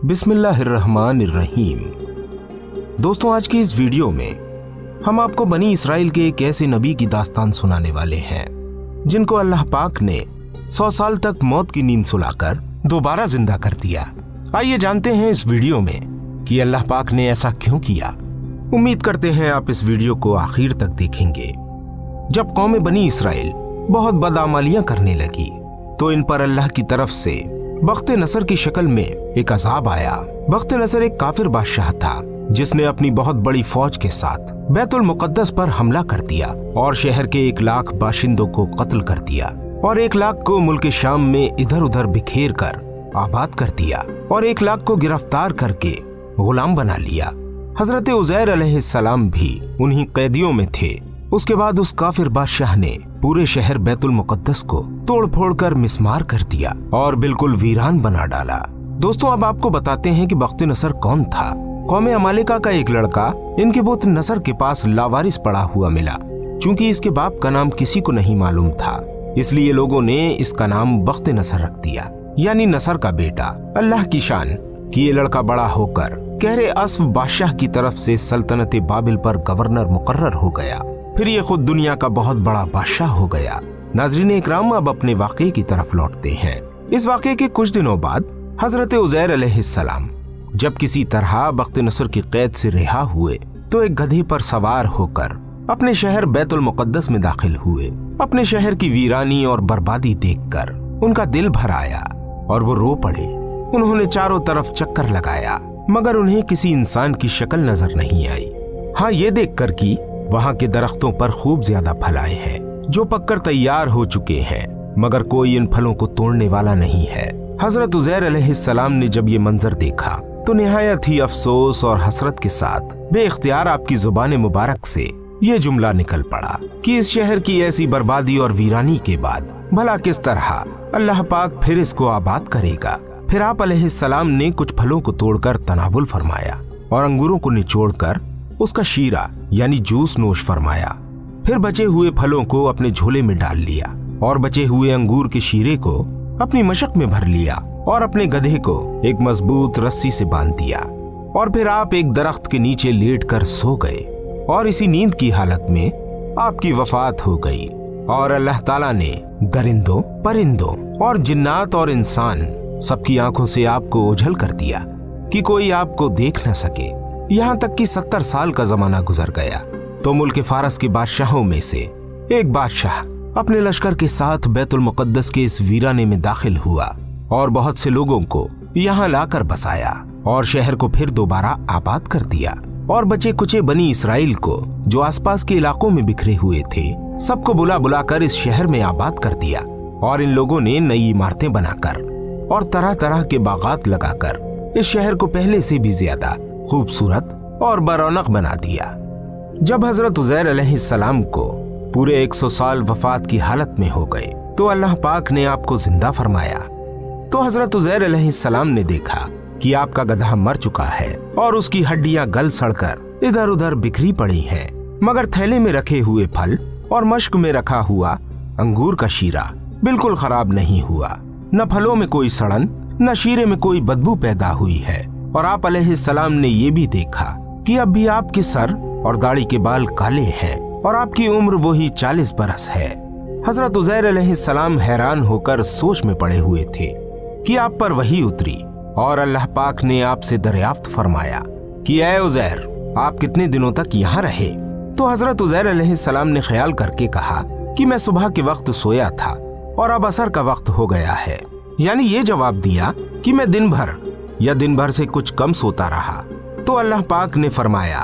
बिस्मिल्लाहिर्रहमानिर्रहीम। दोस्तों, आज की इस वीडियो में हम आपको बनी इसराइल के एक ऐसे नबी की दास्तान सुनाने वाले हैं जिनको अल्लाह पाक ने 100 साल तक मौत की नींद सुलाकर दोबारा जिंदा कर दिया। आइए जानते हैं इस वीडियो में कि अल्लाह पाक ने ऐसा क्यों किया। उम्मीद करते हैं आप इस वीडियो को आखिर तक देखेंगे। जब कौम बनी इसराइल बहुत बदआमलियां करने लगी तो इन पर अल्लाह की तरफ से बख्त नसर की शक्ल में एक अजाब आया। बख्त नसर एक काफिर बादशाह था जिसने अपनी बहुत बड़ी फौज के साथ बैतुल मुकद्दस पर हमला कर दिया और शहर के 1 लाख बाशिंदों को कत्ल कर दिया और 1 लाख को मुल्क शाम में इधर उधर बिखेर कर आबाद कर दिया और 1 लाख को गिरफ्तार करके गुलाम बना लिया। हजरत उज़ैर अलैहिस्सलाम भी उन्हीं कैदियों में थे। उसके बाद उस काफिर बादशाह ने पूरे शहर बैतुल मुकद्दस को तोड़ फोड़ कर मिस्मार कर दिया और बिल्कुल वीरान बना डाला। दोस्तों, अब आपको बताते हैं कि बख्त नसर कौन था। कौम अमालिका का एक लड़का इनके बुत नसर के पास लावारिस पड़ा हुआ मिला। चूंकि इसके बाप का नाम किसी को नहीं मालूम था, इसलिए लोगों ने इसका नाम बख्त नसर रख दिया, यानी नसर का बेटा। अल्लाह की शान कि ये लड़का बड़ा होकर कहरे अस्फ बादशाह की तरफ से सल्तनत बाबिल पर गवर्नर मुकर्रर हो गया। फिर ये खुद दुनिया का बहुत बड़ा बादशाह हो गया। नाज़रीन इकराम, अब अपने वाक़े की तरफ लौटते हैं। इस वाक़े के कुछ दिनों बाद हजरत उज़ैर अलैहिस्सलाम जब किसी तरह बख्त नसर की कैद से रिहा हुए तो एक गधे पर सवार होकर अपने शहर बैतुल मुकद्दस में दाखिल हुए। अपने शहर की वीरानी और बर्बादी देखकर उनका दिल भर आया और वो रो पड़े। उन्होंने चारों तरफ चक्कर लगाया मगर उन्हें किसी इंसान की शक्ल नजर नहीं आई। हाँ, ये देखकर कि वहाँ के दरख्तों पर खूब ज्यादा फल आए हैं जो पककर तैयार हो चुके हैं, मगर कोई इन फलों को तोड़ने वाला नहीं है। हजरत उज़ैर अलैहिस्सलाम ने जब ये मंजर देखा तो निहायत ही अफसोस और हसरत के साथ बेइख्तियार आपकी जुबान मुबारक से ये जुमला निकल पड़ा कि इस शहर की ऐसी बर्बादी और वीरानी के बाद भला किस तरह अल्लाह पाक फिर इसको आबाद करेगा। फिर आप अलैहिस्सलाम ने कुछ फलों को तोड़कर तनावुल फरमाया और अंगूरों को निचोड़कर उसका शीरा यानी जूस नोश फरमाया। फिर बचे हुए फलों को अपने झोले में डाल लिया और बचे हुए अंगूर के शीरे को अपनी मशक में भर लिया और अपने गधे को एक मजबूत रस्सी से बांध दिया और फिर आप एक दरख्त के नीचे लेटकर सो गए और इसी नींद की हालत में आपकी वफात हो गई। और अल्लाह ताला ने दरिंदों, परिंदों और जिन्नात और इंसान सबकी आंखों से आपको ओझल कर दिया कि कोई आपको देख न सके। यहाँ तक कि 70 साल का जमाना गुजर गया तो मुल्क फारस के बादशाहों में से एक बादशाह अपने लश्कर के साथ बैतुल मुकद्दस के इस वीराने में दाखिल हुआ और बहुत से लोगों को यहाँ लाकर बसाया और शहर को फिर दोबारा आबाद कर दिया और बचे कुचे बनी इसराइल को जो आसपास के इलाकों में बिखरे हुए थे सबको बुला बुला कर इस शहर में आबाद कर दिया। और इन लोगों ने नई इमारतें बनाकर और तरह तरह के बागात लगाकर इस शहर को पहले से भी ज्यादा खूबसूरत और बरौनक बना दिया। जब हजरत उज़ैर अलैहिस्सलाम को पूरे 100 साल वफात की हालत में हो गए तो अल्लाह पाक ने आपको जिंदा फरमाया। तो हजरत उज़ैर अलैहिस्सलाम ने देखा कि आपका गधा मर चुका है और उसकी हड्डियां गल सड़कर इधर उधर बिखरी पड़ी हैं, मगर थैले में रखे हुए फल और मश्क में रखा हुआ अंगूर का शीरा बिल्कुल खराब नहीं हुआ। न फलों में कोई सड़न न शीरे में कोई बदबू पैदा हुई है। और आप अलैहिस्सलाम ने ये भी देखा कि अब भी आपके सर और दाढ़ी के बाल काले हैं और आपकी उम्र वही 40 बरस है। हजरत उज़ैर अलैहिस्सलाम हैरान होकर सोच में पड़े हुए थे कि आप पर वही उतरी और अल्लाह पाक ने आपसे दरियाफ्त फरमाया कि ऐ उज़ैर, आप कितने दिनों तक यहाँ रहे। तो हजरत उज़ैर अलैहिस्सलाम ने ख्याल करके कहा कि मैं सुबह के वक्त सोया था और अब असर का वक्त हो गया है। यानी ये जवाब दिया कि मैं दिन भर से कुछ कम सोता रहा। तो अल्लाह पाक ने फरमाया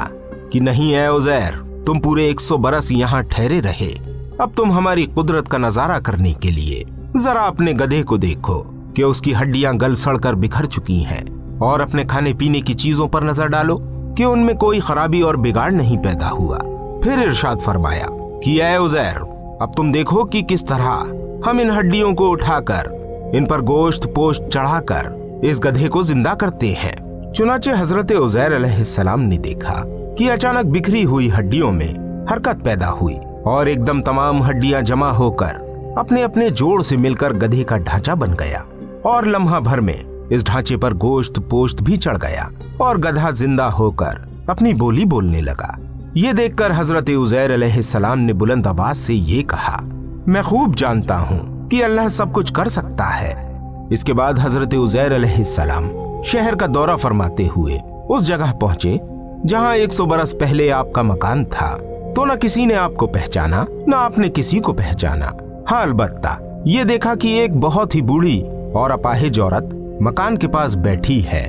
कि नहीं ऐ उज़ैर, तुम पूरे 100 बरस यहाँ ठहरे रहे। अब तुम हमारी कुदरत का नजारा करने के लिए जरा अपने गधे को देखो कि उसकी हड्डियां गल सड़कर बिखर चुकी हैं, और अपने खाने पीने की चीजों पर नजर डालो कि उनमें कोई खराबी और बिगाड़ नहीं पैदा हुआ। फिर इरशाद फरमाया कि ऐ उज़ैर, अब तुम देखो कि किस तरह हम इन हड्डियों को उठाकर इन पर गोश्त पोश्त चढ़ाकर इस गधे को जिंदा करते हैं। चुनाचे हजरत उज़ैर अलैहिस्सलाम ने देखा कि अचानक बिखरी हुई हड्डियों में हरकत पैदा हुई और एकदम तमाम हड्डियां जमा होकर अपने अपने जोड़ से मिलकर गधे का ढांचा बन गया और लम्हा भर में इस ढांचे पर गोश्त पोश्त भी चढ़ गया और गधा जिंदा होकर अपनी बोली बोलने लगा। ये देखकर हजरत उज़ैर अलैहिस्सलाम ने बुलंद आवाज से ये कहा, मैं खूब जानता हूँ कि अल्लाह सब कुछ कर सकता है। इसके बाद हजरत उज़ैर अलैहिस्सलाम शहर का दौरा फरमाते हुए उस जगह पहुंचे जहां 100 बरस पहले आपका मकान था। तो न किसी ने आपको पहचाना, न आपने किसी को पहचाना। हाँ, अलबत्ता ये देखा कि एक बहुत ही बूढ़ी और अपाहिज औरत मकान के पास बैठी है,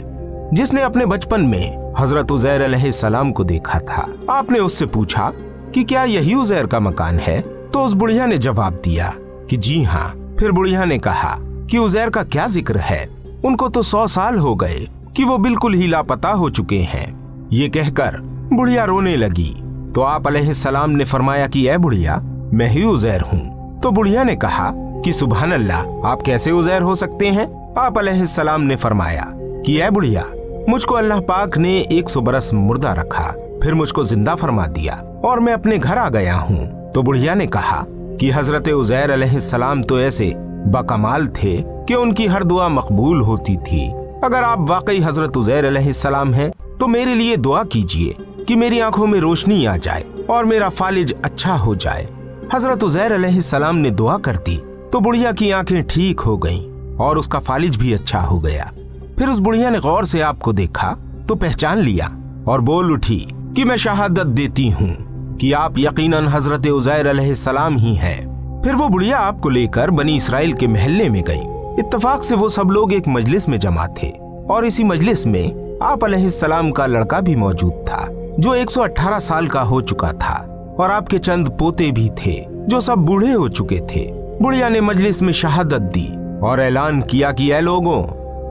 जिसने अपने बचपन में हजरत उज़ैर अलैहिस्सलाम को देखा था। आपने उससे पूछा कि क्या यही उज़ैर का मकान है? तो उस बुढ़िया ने जवाब दिया कि जी हाँ। फिर बुढ़िया ने कहा कि उज़ैर का क्या जिक्र है, उनको तो 100 साल हो गए कि वो बिल्कुल ही लापता हो चुके हैं। ये कहकर बुढ़िया रोने लगी। तो आप अलैहिस्सलाम ने फरमाया कि ऐ बुढ़िया, मैं ही उज़ैर हूँ। तो बुढ़िया ने कहा कि सुभान अल्लाह, आप कैसे उज़ैर हो सकते हैं? आप अलैहिस्सलाम ने फरमाया कि ऐ बुढ़िया, मुझको अल्लाह पाक ने 100 बरस मुर्दा रखा, फिर मुझको जिंदा फरमा दिया और मैं अपने घर आ गया हूँ। तो बुढ़िया ने कहा कि हजरत उज़ैर अलैहिस्सलाम तो ऐसे बकमाल थे कि उनकी हर दुआ मकबूल होती थी। अगर आप वाकई हजरत उज़ैर अलैहिस्सलाम हैं तो मेरे लिए दुआ कीजिए कि मेरी आंखों में रोशनी आ जाए और मेरा फालिज अच्छा हो जाए। हजरत उज़ैर अलैहिस्सलाम ने दुआ कर दी तो बुढ़िया की आंखें ठीक हो गईं और उसका फालिज भी अच्छा हो गया। फिर उस बुढ़िया ने गौर से आपको देखा तो पहचान लिया और बोल उठी कि मैं शहादत देती हूँ कि आप यकीनन हजरत उज़ैर अलैहिस्सलाम ही हैं। फिर वो बुढ़िया आपको लेकर बनी इसराइल के महल्ले में गई। इत्तफाक से वो सब लोग एक मजलिस में जमा थे और इसी मजलिस में आप अलैहिस्सलाम का लड़का भी मौजूद था, जो 118 साल का हो चुका था, और आपके चंद पोते भी थे जो सब बूढ़े हो चुके थे। बुढ़िया ने मजलिस में शहादत दी और ऐलान किया कि ऐ लोगों,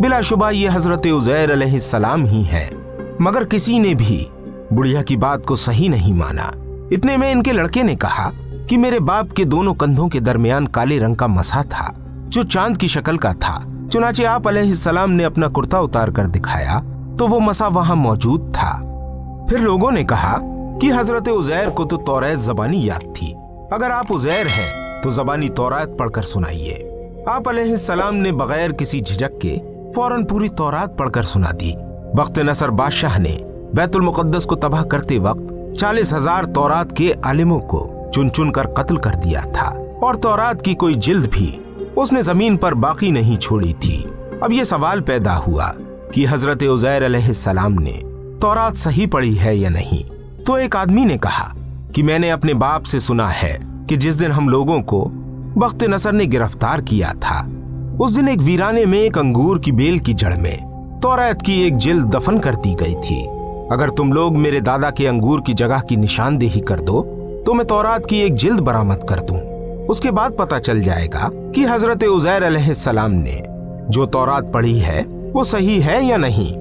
बिलाशुबा ये हजरत उज़ैर अलैहिस्सलाम ही हैं। मगर किसी ने भी बुढ़िया की बात को सही नहीं माना। इतने में इनके लड़के ने कहा कि मेरे बाप के दोनों कंधों के दरमियान काले रंग का मसा था जो चांद की शक्ल का था। चुनाचे आप अलैहिस्सलाम ने अपना कुर्ता उतार कर दिखाया तो वो मसा वहां मौजूद था। फिर लोगों ने कहा कि हजरत उज़ैर को तो तौरात ज़बानी याद थी, अगर आप उज़ैर हैं तो ज़बानी तौरात पढ़कर सुनाइए। आप अलैहिस्सलाम ने बगैर किसी झिझक के फौरन पूरी तौरात पढ़कर सुना दी। वक्त नसर बादशाह ने बैतुल मुक़द्दस को तबाह करते वक्त 40,000 तौरात के आलिमों को चुन चुन कर कत्ल कर दिया था और तौरात की कोई जिल्द भी उसने जमीन पर बाकी नहीं छोड़ी थी। अब ये सवाल पैदा हुआ कि हजरत उज़ैर अलैहिस्सलाम ने तौरात सही पढ़ी है या नहीं। तो एक आदमी ने कहा कि मैंने अपने बाप से सुना है कि जिस दिन हम लोगों को बख्त नसर ने गिरफ्तार किया था, उस दिन एक वीराने में एक अंगूर की बेल की जड़ में तौरात की एक जिल्द दफन कर दी गई थी। अगर तुम लोग मेरे दादा के अंगूर की जगह की निशानदेही कर दो तो मैं तौरात की एक जिल्द बरामद कर दूं। उसके बाद पता चल जाएगा कि हजरत उज़ैर अलैहिस्सलाम ने जो तौरात पढ़ी है वो सही है या नहीं।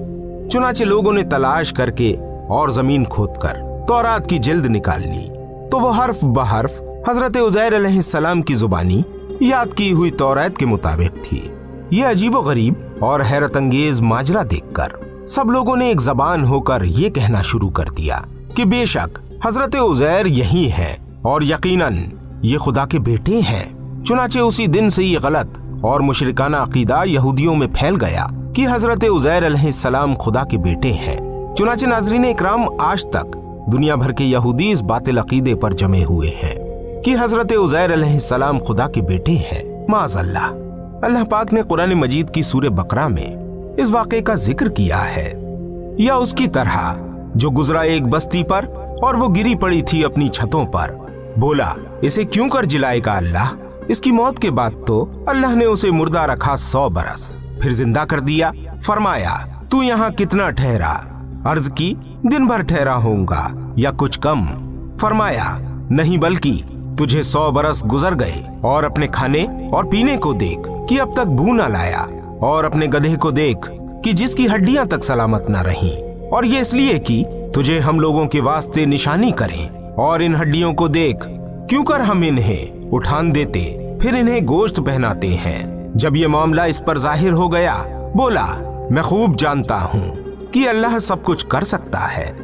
चुनाचे लोगों ने तलाश करके और जमीन खोदकर तौरात की जिल्द निकाल ली तो वो हर्फ बहर्फ हजरत उज़ैर अलैहिस्सलाम की जुबानी याद की हुई तौरात के मुताबिक थी। ये अजीबो गरीब और हैरत अंगेज माजरा देखकर सब लोगों ने एक जबान होकर ये कहना शुरू कर दिया कि बेशक हजरत उज़ैर यही है और यकीनन ये खुदा के बेटे हैं। चुनाचे उसी दिन से ये गलत और मुशरिकाना अकीदा यहूदियों में फैल गया कि हजरत उज़ैर अलैहिस्सलाम खुदा के बेटे हैं। चुनाचे नाज़रीन इकराम, आज तक दुनिया भर के यहूदी इस बातिल अकीदे पर जमे हुए हैं कि हजरत उज़ैर अलैहिस्सलाम खुदा के बेटे हैं। माज़अल्लाह। अल्लाह पाक ने कुरान मजीद की सूरे बकरा में इस वाक़े का जिक्र किया है। या उसकी तरह जो गुजरा एक बस्ती पर और वो गिरी पड़ी थी अपनी छतों पर, बोला इसे क्यों कर जिलाएगा अल्लाह। इसकी मौत के बाद तो अल्लाह ने उसे मुर्दा रखा 100 बरस, फिर जिंदा कर दिया। फरमाया तू यहाँ कितना ठहरा? अर्ज की दिन भर ठहरा होऊंगा या कुछ कम। फरमाया नहीं, बल्कि तुझे 100 बरस गुजर गए। और अपने खाने और पीने को देख कि अब तक भू न लाया, और अपने गधे को देख कि जिसकी हड्डियां तक सलामत न रहीं। और ये इसलिए कि तुझे हम लोगों के वास्ते निशानी करें। और इन हड्डियों को देख, क्यों कर हम इन्हें उठान देते फिर इन्हें गोश्त पहनाते हैं। जब ये मामला इस पर जाहिर हो गया, बोला मैं खूब जानता हूँ कि अल्लाह सब कुछ कर सकता है।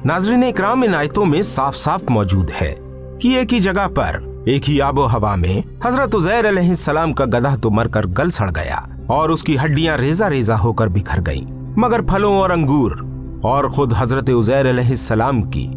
नाज़रीन इकराम, इन आयतों में साफ साफ मौजूद है कि एक ही जगह पर एक ही आबो हवा में हजरत उज़ैर अलैहिस्सलाम का गधा तो मरकर गल सड़ गया और उसकी हड्डियां रेजा रेजा होकर बिखर गईं। मगर फलों और अंगूर और खुद हजरत उज़ैर अलैहिस्सलाम की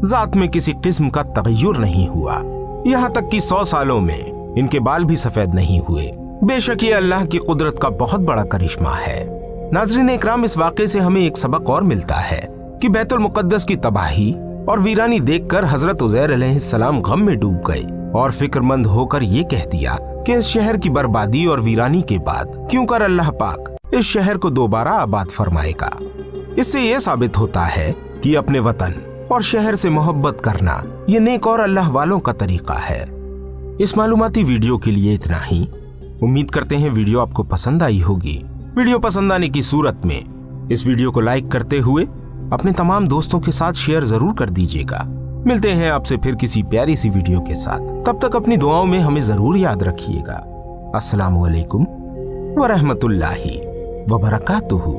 जात में किसी किस्म का तगय्युर नहीं हुआ। यहाँ तक कि 100 सालों में इनके बाल भी सफेद नहीं हुए। बेशक ये अल्लाह की कुदरत का बहुत बड़ा करिश्मा है। नाज़रीन इकराम, इस वाक़े से हमें एक सबक और मिलता है कि बैतुल मुक़द्दस की तबाही और वीरानी देखकर हजरत उज़ैर अलैहिस्सलाम गम में डूब गए और फिक्रमंद होकर ये कह दिया कि इस शहर की बर्बादी और वीरानी के बाद क्यों कर अल्लाह पाक इस शहर को दोबारा आबाद फरमाएगा। इससे ये साबित होता है कि अपने वतन और शहर से मोहब्बत करना ये नेक और अल्लाह वालों का तरीका है। इस मालूमाती वीडियो के लिए इतना ही। उम्मीद करते हैं वीडियो आपको पसंद आई होगी। वीडियो पसंद आने की सूरत में इस वीडियो को लाइक करते हुए अपने तमाम दोस्तों के साथ शेयर जरूर कर दीजिएगा। मिलते हैं आपसे फिर किसी प्यारी सी वीडियो के साथ। तब तक अपनी दुआओं में हमें जरूर याद रखिएगा। अस्सलामु अलैकुम व रहमतुल्लाहि व बरकातुहू।